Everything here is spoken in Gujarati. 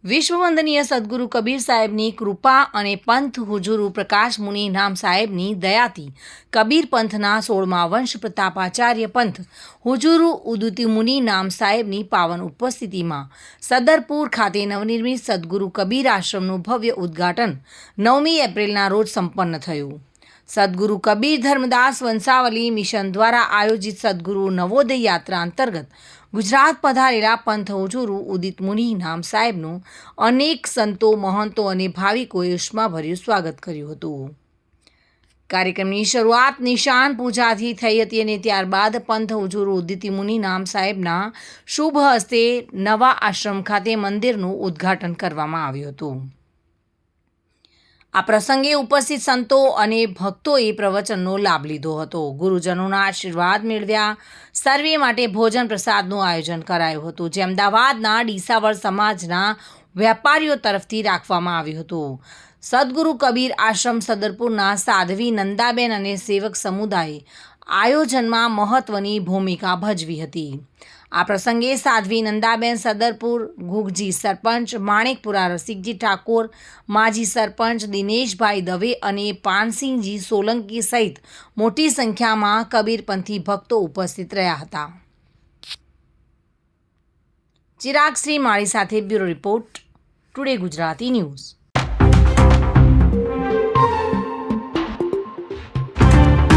વિશ્વવંદનીય સદગુરુ કબીર સાહેબની કૃપા અને પંથ હુજુરુ પ્રકાશ મુનિ નામ સાહેબની દયાથી કબીર પંથના 16મા વંશ પ્રતાપાચાર્ય પંથ હુજુરુ ઉદુતી મુનિ નામ સાહેબની પાવન ઉપસ્થિતિમાં સદરપુર ખાતે નવનિર્મિત સદગુરુ કબીર આશ્રમનું ભવ્ય ઉદ્ઘાટન 9મી એપ્રિલના રોજ સંપન્ન થયું. સદગુરુ કબીર ધર્મદાસ વંશાવલી મિશન દ્વારા આયોજિત સદગુરુ નવોદય યાત્રા અંતર્ગત ગુજરાત પધારેલા પંથ હુજુરુ ઉદિત મુનિ નામ સાહેબનું અનેક સંતો, મહંતો અને ભાવિકોએ ઉષ્માભર્યું સ્વાગત કર્યું હતું. કાર્યક્રમની શરૂઆત નિશાન પૂજાથી થઈ હતી અને ત્યારબાદ પંથ હુજુરુ ઉદિત મુનિ નામ સાહેબના શુભ હસ્તે નવા આશ્રમ ખાતે મંદિરનું ઉદ્ઘાટન કરવામાં આવ્યું હતું. આ પ્રસંગે ઉપસ્થિત સંતો અને ભક્તોએ પ્રવચનનો લાભ લીધો હતો. ગુરુજનોના આશીર્વાદ મેળવ્યા. સર્વે માટે ભોજન પ્રસાદનું આયોજન કરાયું હતું, જે અમદાવાદના ડીસાવળ સમાજના વેપારીઓ તરફથી રાખવામાં આવ્યું હતું. સદગુરુ કબીર આશ્રમ સદરપુરના સાધ્વી નંદાબેન અને સેવક સમુદાયે આયોજનમાં મહત્વની ભૂમિકા ભજવી હતી. આ પ્રસંગે સાધ્વી નંદાબેન સદરપુર, ઘુઘજી સરપંચ, માણેકપુરા રસિકજી ઠાકોર, માજી સરપંચ દિનેશભાઈ દવે અને પાનસિંહજી સોલંકી સહિત મોટી સંખ્યામાં કબીરપંથી ભક્તો ઉપસ્થિત રહ્યા હતા. ચિરાગ શ્રી માળી સાથે bureau report, today Gujarati news.